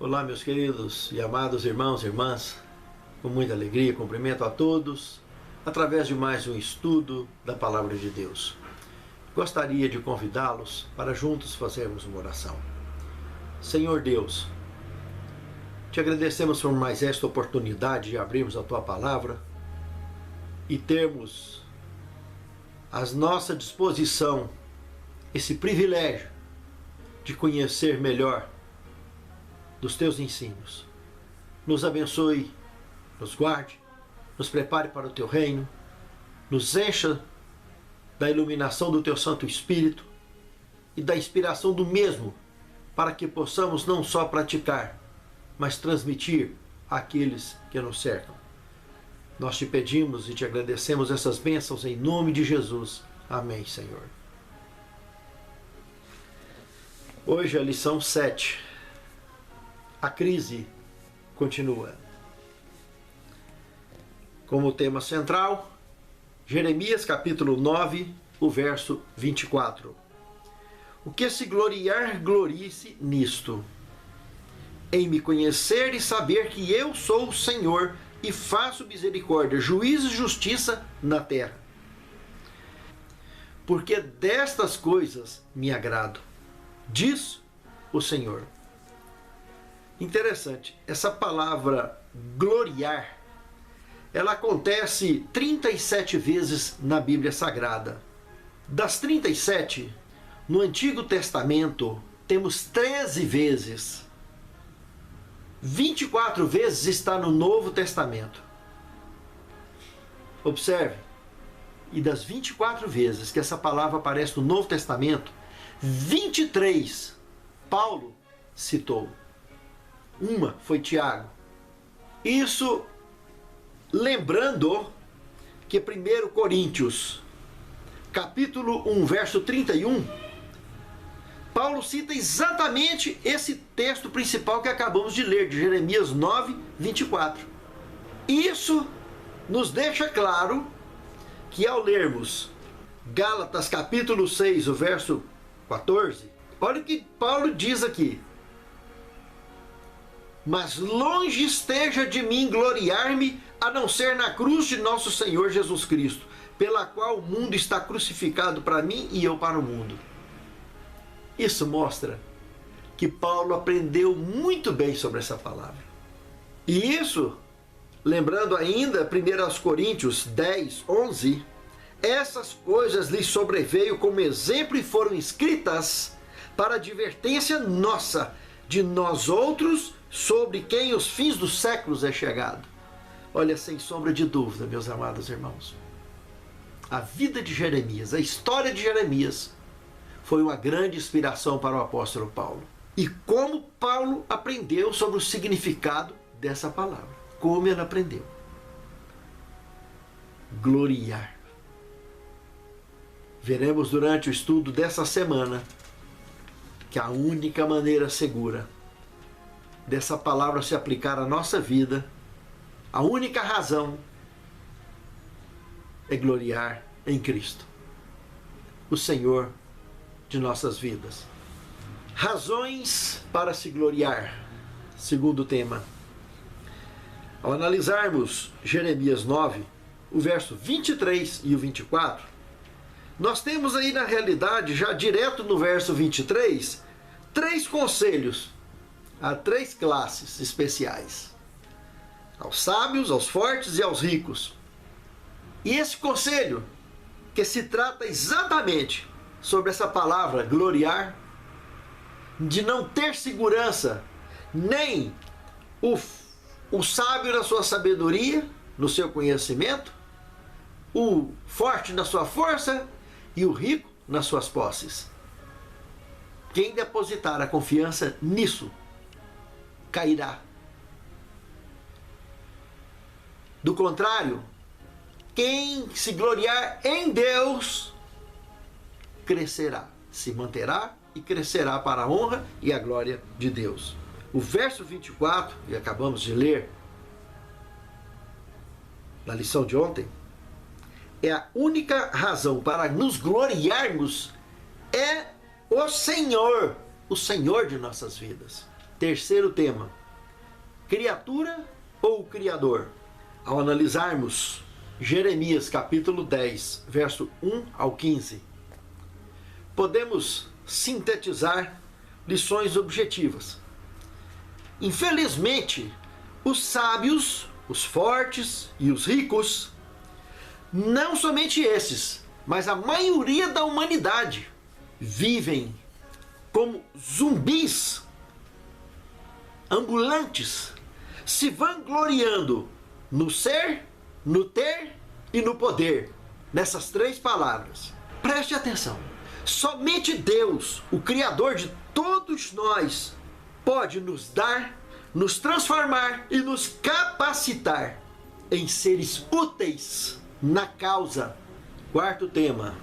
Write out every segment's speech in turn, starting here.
Olá, meus queridos e amados irmãos e irmãs, com muita alegria cumprimento a todos através de mais um estudo da Palavra de Deus. Gostaria de convidá-los para juntos fazermos uma oração. Senhor Deus, te agradecemos por mais esta oportunidade de abrirmos a Tua Palavra e termos à nossa disposição esse privilégio de conhecer melhor dos Teus ensinos. Nos abençoe, nos guarde, nos prepare para o Teu reino, nos encha da iluminação do Teu Santo Espírito e da inspiração do mesmo, para que possamos não só praticar, mas transmitir àqueles que nos cercam. Nós te pedimos e te agradecemos essas bênçãos em nome de Jesus. Amém, Senhor. Hoje a lição 7. A crise continua. Como tema central, Jeremias capítulo 9, o verso 24. O que se gloriar, glorie-se nisto, em me conhecer e saber que eu sou o Senhor e faço misericórdia, juízo e justiça na terra. Porque destas coisas me agrado, diz o Senhor. Interessante, essa palavra gloriar, ela acontece 37 vezes na Bíblia Sagrada. Das 37, no Antigo Testamento, temos 13 vezes. 24 vezes está no Novo Testamento. Observe, e das 24 vezes que essa palavra aparece no Novo Testamento, 23 Paulo citou. Uma foi Tiago. Isso lembrando que 1 Coríntios, capítulo 1, verso 31, Paulo cita exatamente esse texto principal que acabamos de ler, de Jeremias 9, 24. Isso nos deixa claro que ao lermos Gálatas capítulo 6, o verso 14, olha o que Paulo diz aqui. Mas longe esteja de mim gloriar-me, a não ser na cruz de nosso Senhor Jesus Cristo, pela qual o mundo está crucificado para mim e eu para o mundo. Isso mostra que Paulo aprendeu muito bem sobre essa palavra. E isso, lembrando ainda 1 Coríntios 10, 11, essas coisas lhe sobreveio como exemplo e foram escritas para advertência nossa, de nós outros, sobre quem os fins dos séculos é chegado. Olha, sem sombra de dúvida, meus amados irmãos, a vida de Jeremias, a história de Jeremias, foi uma grande inspiração para o apóstolo Paulo. E como Paulo aprendeu sobre o significado dessa palavra. Como ele aprendeu. Gloriar. Veremos durante o estudo dessa semana que a única maneira segura dessa palavra se aplicar à nossa vida, a única razão é gloriar em Cristo, o Senhor de nossas vidas. Razões para se gloriar, segundo tema. Ao analisarmos Jeremias 9, o verso 23 e o 24, nós temos aí na realidade, já direto no verso 23, três conselhos a três classes especiais: aos sábios, aos fortes e aos ricos. E esse conselho, que se trata exatamente sobre essa palavra gloriar, de não ter segurança, nem o sábio na sua sabedoria, no seu conhecimento, o forte na sua força e o rico nas suas posses. Quem depositar a confiança nisso, cairá. Do contrário, quem se gloriar em Deus, crescerá, se manterá e crescerá para a honra e a glória de Deus. O verso 24, que acabamos de ler na lição de ontem, é a única razão para nos gloriarmos, é o Senhor de nossas vidas. Terceiro tema: criatura ou criador? Ao analisarmos Jeremias capítulo 10, verso 1 ao 15, podemos sintetizar lições objetivas. Infelizmente, os sábios, os fortes e os ricos, não somente esses, mas a maioria da humanidade, vivem como zumbis ambulantes, se vangloriando no ser, no ter e no poder. Nessas três palavras. Preste atenção. Somente Deus, o Criador de todos nós, pode nos dar, nos transformar e nos capacitar em seres úteis na causa. Quarto tema: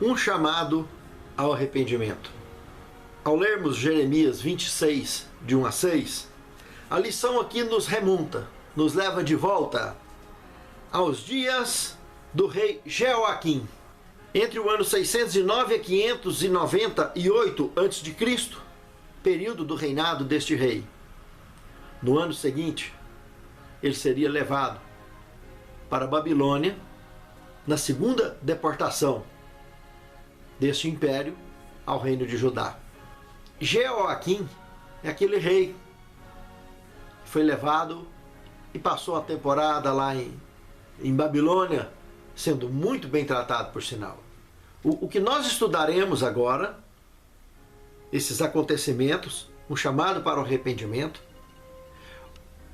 um chamado ao arrependimento. Ao lermos Jeremias 26, de 1 a 6, a lição aqui nos remonta, nos leva de volta aos dias do rei Jeoaquim. Entre o ano 609 a 598 a.C., período do reinado deste rei. No ano seguinte, ele seria levado para a Babilônia, na segunda deportação deste império ao reino de Judá. Jeoaquim é aquele rei que foi levado e passou a temporada lá em Babilônia, sendo muito bem tratado, por sinal. O que nós estudaremos agora, esses acontecimentos, um chamado para o arrependimento,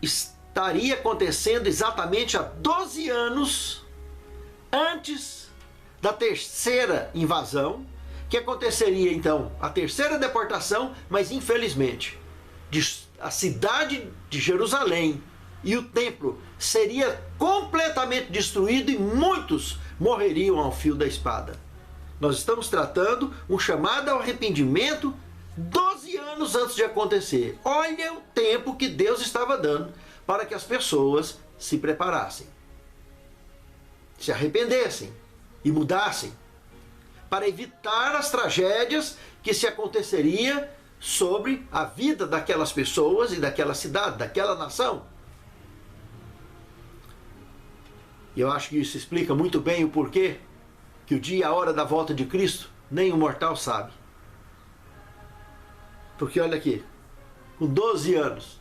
estaria acontecendo exatamente há 12 anos antes da terceira invasão, que aconteceria então a terceira deportação, mas infelizmente a cidade de Jerusalém e o templo seria completamente destruído e muitos morreriam ao fio da espada. Nós estamos tratando um chamado ao arrependimento 12 anos antes de acontecer. Olha o tempo que Deus estava dando para que as pessoas se preparassem, se arrependessem e mudassem, para evitar as tragédias que se aconteceria sobre a vida daquelas pessoas e daquela cidade, daquela nação. E eu acho que isso explica muito bem o porquê que o dia e a hora da volta de Cristo nem o mortal sabe. Porque olha aqui, com 12 anos,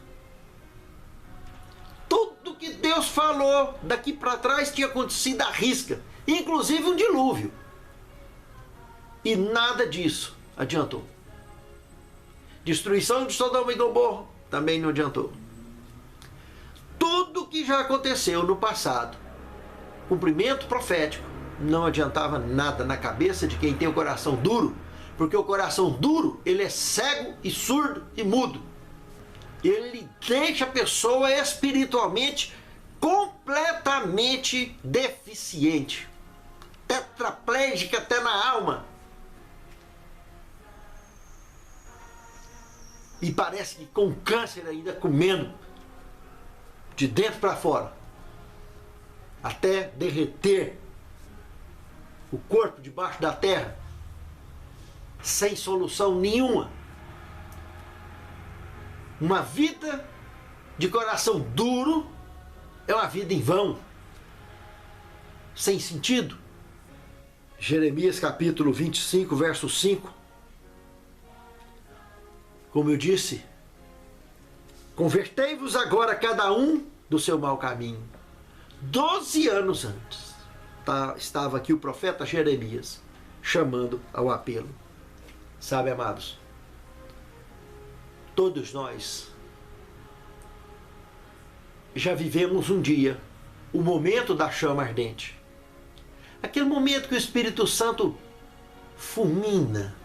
tudo que Deus falou daqui para trás tinha acontecido à risca, inclusive um dilúvio. E nada disso adiantou. Destruição de Sodoma e Gomorra também não adiantou. Tudo que já aconteceu no passado, cumprimento profético, não adiantava nada na cabeça de quem tem o coração duro, porque o coração duro, ele é cego e surdo e mudo. Ele deixa a pessoa espiritualmente completamente deficiente, tetraplégica até na alma. E parece que com câncer ainda comendo de dentro para fora, até derreter o corpo debaixo da terra, sem solução nenhuma. Uma vida de coração duro é uma vida em vão, sem sentido. Jeremias capítulo 25, verso 5. Como eu disse, convertei-vos agora cada um do seu mau caminho. 12 anos antes, estava aqui o profeta Jeremias chamando ao apelo. Sabe, amados, todos nós já vivemos um dia, o momento da chama ardente. Aquele momento que o Espírito Santo fulmina,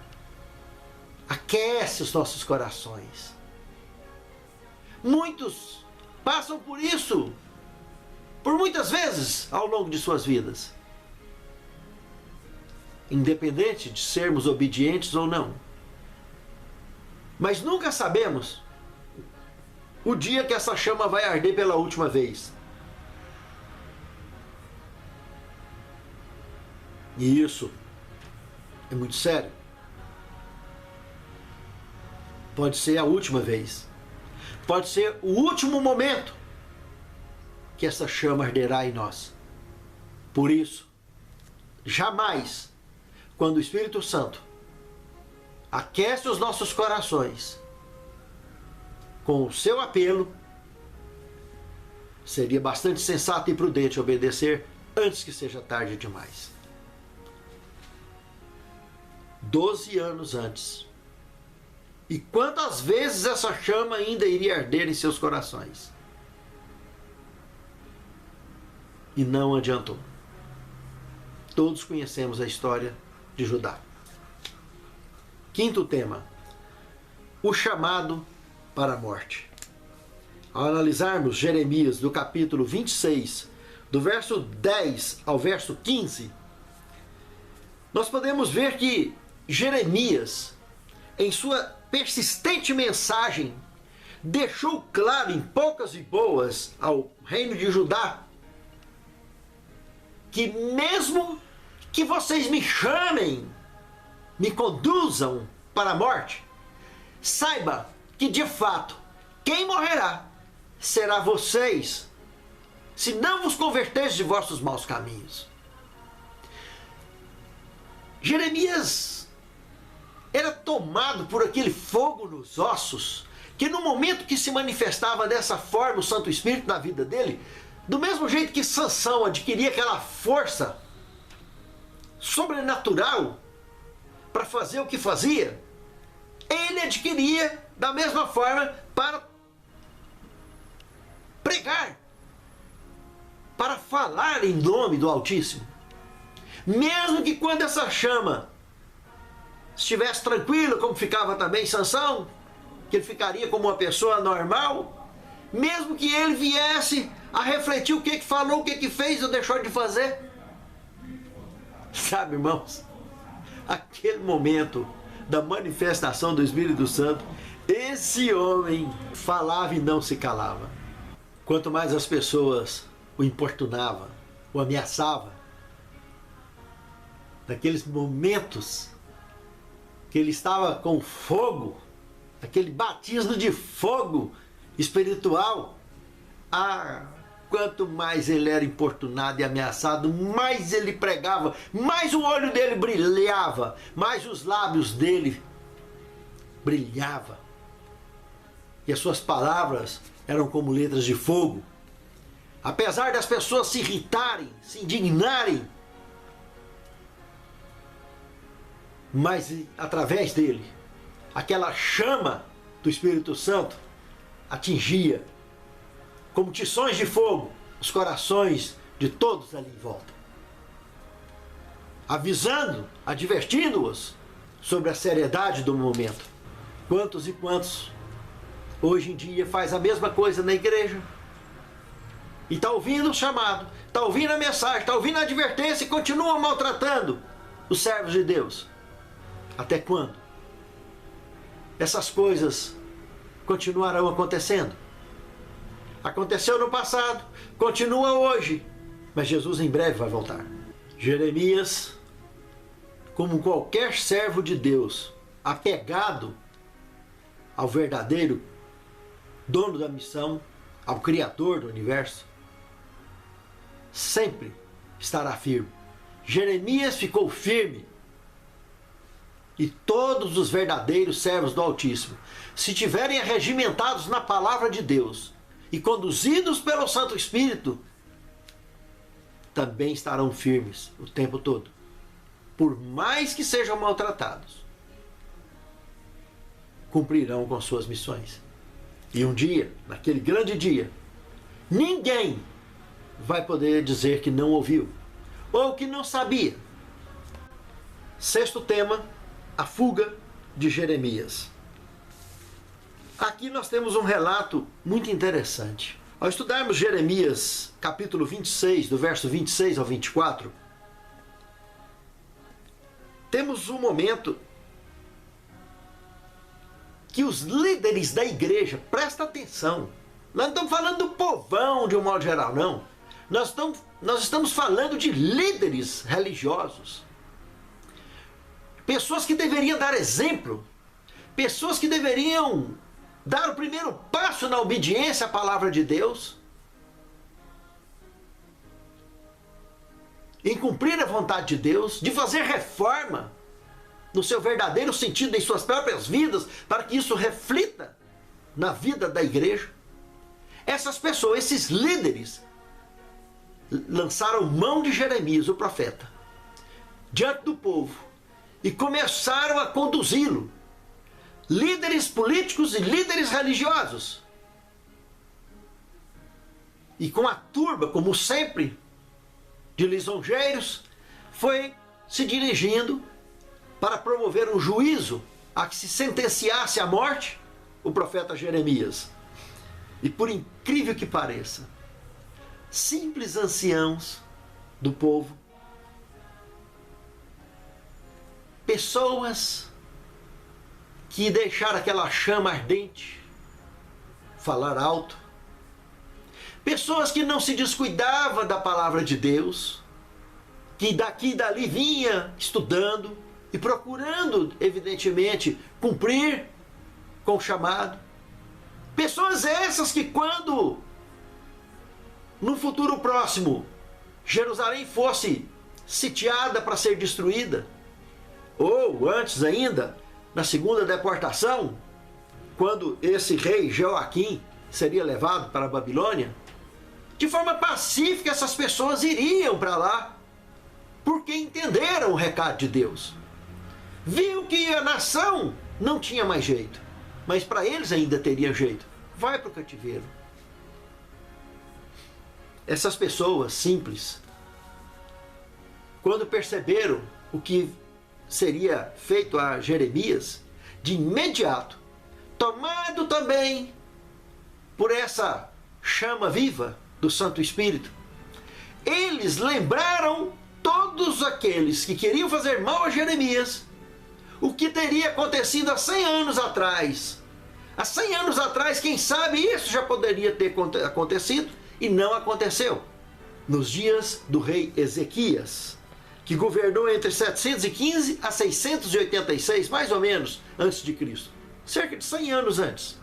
aquece os nossos corações. Muitos passam por isso, por muitas vezes ao longo de suas vidas, independente de sermos obedientes ou não. Mas nunca sabemos o dia que essa chama vai arder pela última vez. E isso é muito sério. Pode ser a última vez. Pode ser o último momento que essa chama arderá em nós. Por isso, jamais, quando o Espírito Santo aquece os nossos corações com o seu apelo, seria bastante sensato e prudente obedecer antes que seja tarde demais. 12 anos antes. E quantas vezes essa chama ainda iria arder em seus corações? E não adiantou. Todos conhecemos a história de Judá. Quinto tema: o chamado para a morte. Ao analisarmos Jeremias do capítulo 26, do verso 10 ao verso 15, nós podemos ver que Jeremias, em sua persistente mensagem, deixou claro em poucas e boas ao reino de Judá que mesmo que vocês me chamem, me conduzam para a morte, saiba que de fato quem morrerá será vocês, se não vos converteis de vossos maus caminhos. Jeremias era tomado por aquele fogo nos ossos, que no momento que se manifestava dessa forma o Santo Espírito na vida dele, do mesmo jeito que Sansão adquiria aquela força sobrenatural para fazer o que fazia, ele adquiria da mesma forma para pregar, para falar em nome do Altíssimo. Mesmo que quando essa chama estivesse tranquila, como ficava também Sansão, que ele ficaria como uma pessoa normal, mesmo que ele viesse a refletir o que falou, o que fez ou deixou de fazer. Sabe, irmãos, aquele momento da manifestação do Espírito Santo, esse homem falava e não se calava. Quanto mais as pessoas o importunavam, o ameaçavam, naqueles momentos que ele estava com fogo, aquele batismo de fogo espiritual, quanto mais ele era importunado e ameaçado, mais ele pregava, mais o olho dele brilhava, mais os lábios dele brilhavam. E as suas palavras eram como letras de fogo. Apesar das pessoas se irritarem, se indignarem, mas através dele, aquela chama do Espírito Santo atingia como tições de fogo os corações de todos ali em volta, avisando, advertindo-os sobre a seriedade do momento. Quantos e quantos hoje em dia faz a mesma coisa na igreja e está ouvindo o chamado, está ouvindo a mensagem, está ouvindo a advertência e continua maltratando os servos de Deus? Até quando essas coisas continuarão acontecendo? Aconteceu no passado, continua hoje, mas Jesus em breve vai voltar. Jeremias, como qualquer servo de Deus, apegado ao verdadeiro dono da missão, ao Criador do universo, sempre estará firme. Jeremias ficou firme. E todos os verdadeiros servos do Altíssimo, se tiverem arregimentados na palavra de Deus e conduzidos pelo Santo Espírito, também estarão firmes o tempo todo, por mais que sejam maltratados, cumprirão com suas missões. E um dia, naquele grande dia, ninguém vai poder dizer que não ouviu ou que não sabia. Sexto tema: a fuga de Jeremias. Aqui nós temos um relato muito interessante. Ao estudarmos Jeremias, capítulo 26, do verso 26 ao 24, temos um momento que os líderes da igreja, presta atenção, nós não estamos falando do povão de um modo geral, não. Nós estamos falando de líderes religiosos. Pessoas que deveriam dar exemplo, pessoas que deveriam dar o primeiro passo na obediência à palavra de Deus, em cumprir a vontade de Deus, de fazer reforma no seu verdadeiro sentido em suas próprias vidas, para que isso reflita na vida da igreja. Essas pessoas, esses líderes, lançaram mão de Jeremias, o profeta, diante do povo e começaram a conduzi-lo. Líderes políticos e líderes religiosos. E com a turba, como sempre, de lisonjeiros, foi se dirigindo para promover um juízo a que se sentenciasse à morte o profeta Jeremias. E por incrível que pareça, simples anciãos do povo, pessoas que deixaram aquela chama ardente falar alto, pessoas que não se descuidavam da palavra de Deus, que daqui e dali vinha estudando e procurando, evidentemente, cumprir com o chamado. Pessoas essas que, quando no futuro próximo Jerusalém fosse sitiada para ser destruída, ou antes ainda, na segunda deportação, quando esse rei Joaquim seria levado para a Babilônia, de forma pacífica essas pessoas iriam para lá, porque entenderam o recado de Deus. Viu que a nação não tinha mais jeito, mas para eles ainda teria jeito. Vai para o cativeiro. Essas pessoas simples, quando perceberam o que seria feito a Jeremias, de imediato, tomado também por essa chama viva do Santo Espírito, eles lembraram todos aqueles que queriam fazer mal a Jeremias, o que teria acontecido há 100 anos atrás. Há 100 anos atrás, quem sabe isso já poderia ter acontecido, e não aconteceu. Nos dias do rei Ezequias, que governou entre 715 a 686, mais ou menos, antes de Cristo. Cerca de 100 anos antes.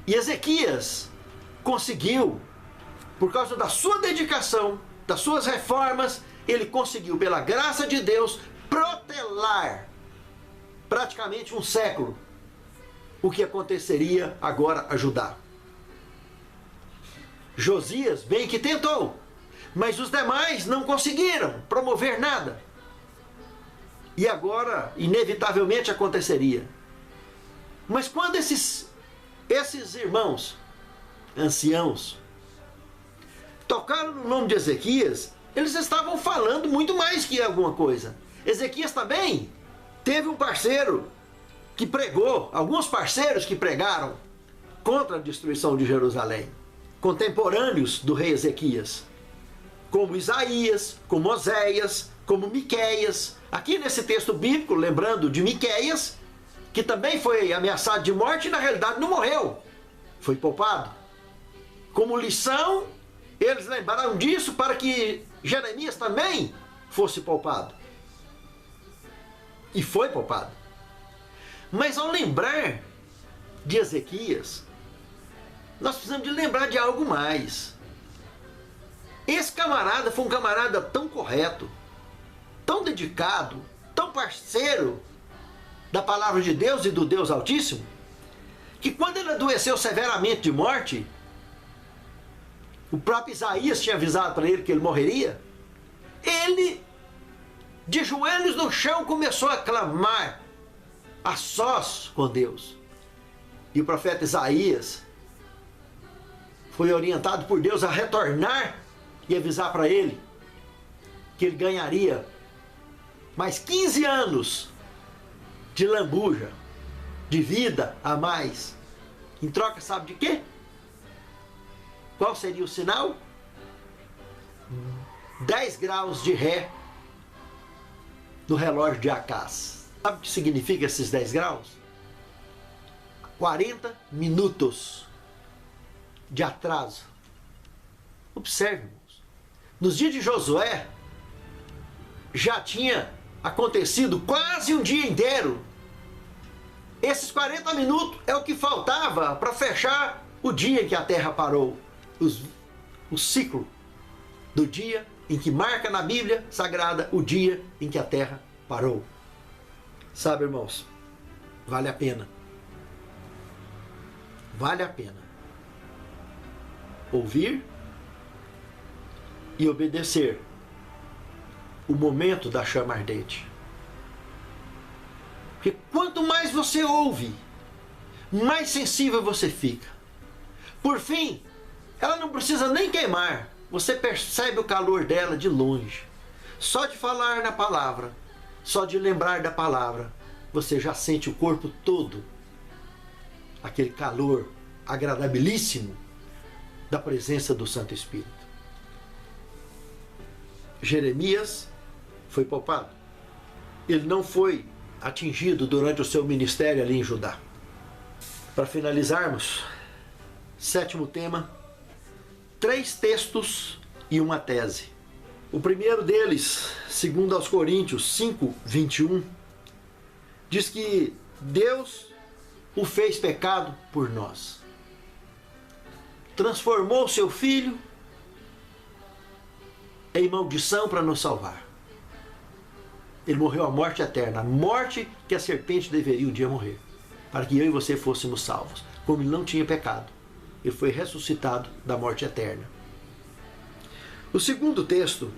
E Ezequias conseguiu, por causa da sua dedicação, das suas reformas, ele conseguiu, pela graça de Deus, protelar praticamente um século o que aconteceria agora a Judá. Josias bem que tentou, mas os demais não conseguiram promover nada. E agora, inevitavelmente, aconteceria. Mas quando esses irmãos, anciãos, tocaram no nome de Ezequias, eles estavam falando muito mais que alguma coisa. Ezequias também teve um parceiro que pregou, alguns parceiros que pregaram contra a destruição de Jerusalém, contemporâneos do rei Ezequias, como Isaías, como Oséias, como Miqueias. Aqui nesse texto bíblico, lembrando de Miqueias, que também foi ameaçado de morte e na realidade não morreu, foi poupado. Como lição, eles lembraram disso para que Jeremias também fosse poupado. E foi poupado. Mas ao lembrar de Ezequias, nós precisamos de lembrar de algo mais. Esse camarada foi um camarada tão correto, tão dedicado, tão parceiro da palavra de Deus e do Deus Altíssimo, que quando ele adoeceu severamente de morte, o próprio Isaías tinha avisado para ele que ele morreria, ele, de joelhos no chão, começou a clamar a sós com Deus. E o profeta Isaías foi orientado por Deus a retornar e avisar para ele que ele ganharia mais 15 anos de lambuja, de vida a mais. Em troca, sabe de quê? Qual seria o sinal? 10 graus de ré no relógio de Acás. Sabe o que significa esses 10 graus? 40 minutos de atraso. Observe, irmãos. Nos dias de Josué, já tinha acontecido quase um dia inteiro Esses 40 minutos é o que faltava para fechar o dia em que a Terra parou. O ciclo do dia em que marca na Bíblia Sagrada o dia em que a Terra parou. Sabe, irmãos, vale a pena. Vale a pena ouvir e obedecer o momento da chama ardente. Porque quanto mais você ouve, mais sensível você fica. Por fim, ela não precisa nem queimar. Você percebe o calor dela de longe. Só de falar na palavra, só de lembrar da palavra, você já sente o corpo todo. Aquele calor agradabilíssimo da presença do Santo Espírito. Jeremias foi poupado. Ele não foi atingido durante o seu ministério ali em Judá. Para finalizarmos, 7º tema, 3 textos e uma tese. O primeiro deles, segundo aos Coríntios 5:21, diz que Deus o fez pecado por nós. Transformou seu Filho em maldição para nos salvar. Ele morreu a morte eterna, a morte que a serpente deveria um dia morrer, para que eu e você fôssemos salvos. Como ele não tinha pecado, ele foi ressuscitado da morte eterna. O segundo texto,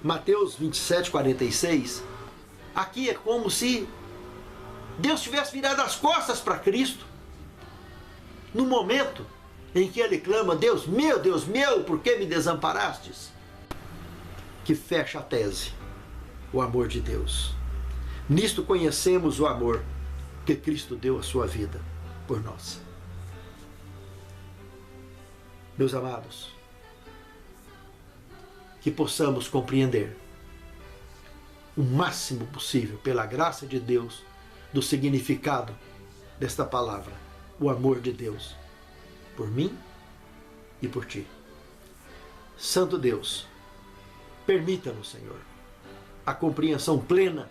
Mateus 27:46, aqui é como se Deus tivesse virado as costas para Cristo, no momento em que ele clama: Deus meu, por que me desamparastes? Que fecha a tese, o amor de Deus. Nisto conhecemos o amor que Cristo deu a sua vida por nós. Meus amados, que possamos compreender o máximo possível, pela graça de Deus, do significado desta palavra, o amor de Deus por mim e por ti. Santo Deus, permita-nos, Senhor, a compreensão plena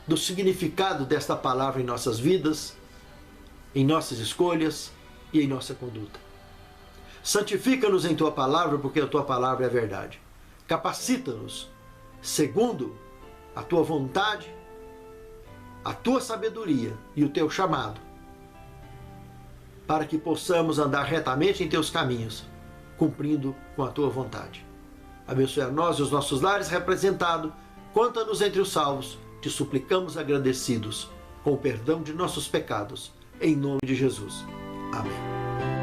do significado desta palavra em nossas vidas, em nossas escolhas e em nossa conduta. Santifica-nos em Tua palavra, porque a Tua palavra é a verdade. Capacita-nos, segundo a Tua vontade, a Tua sabedoria e o Teu chamado, para que possamos andar retamente em Teus caminhos, cumprindo com a Tua vontade. Abençoe a nós e os nossos lares representados, conta-nos entre os salvos, te suplicamos agradecidos, com o perdão de nossos pecados, em nome de Jesus. Amém.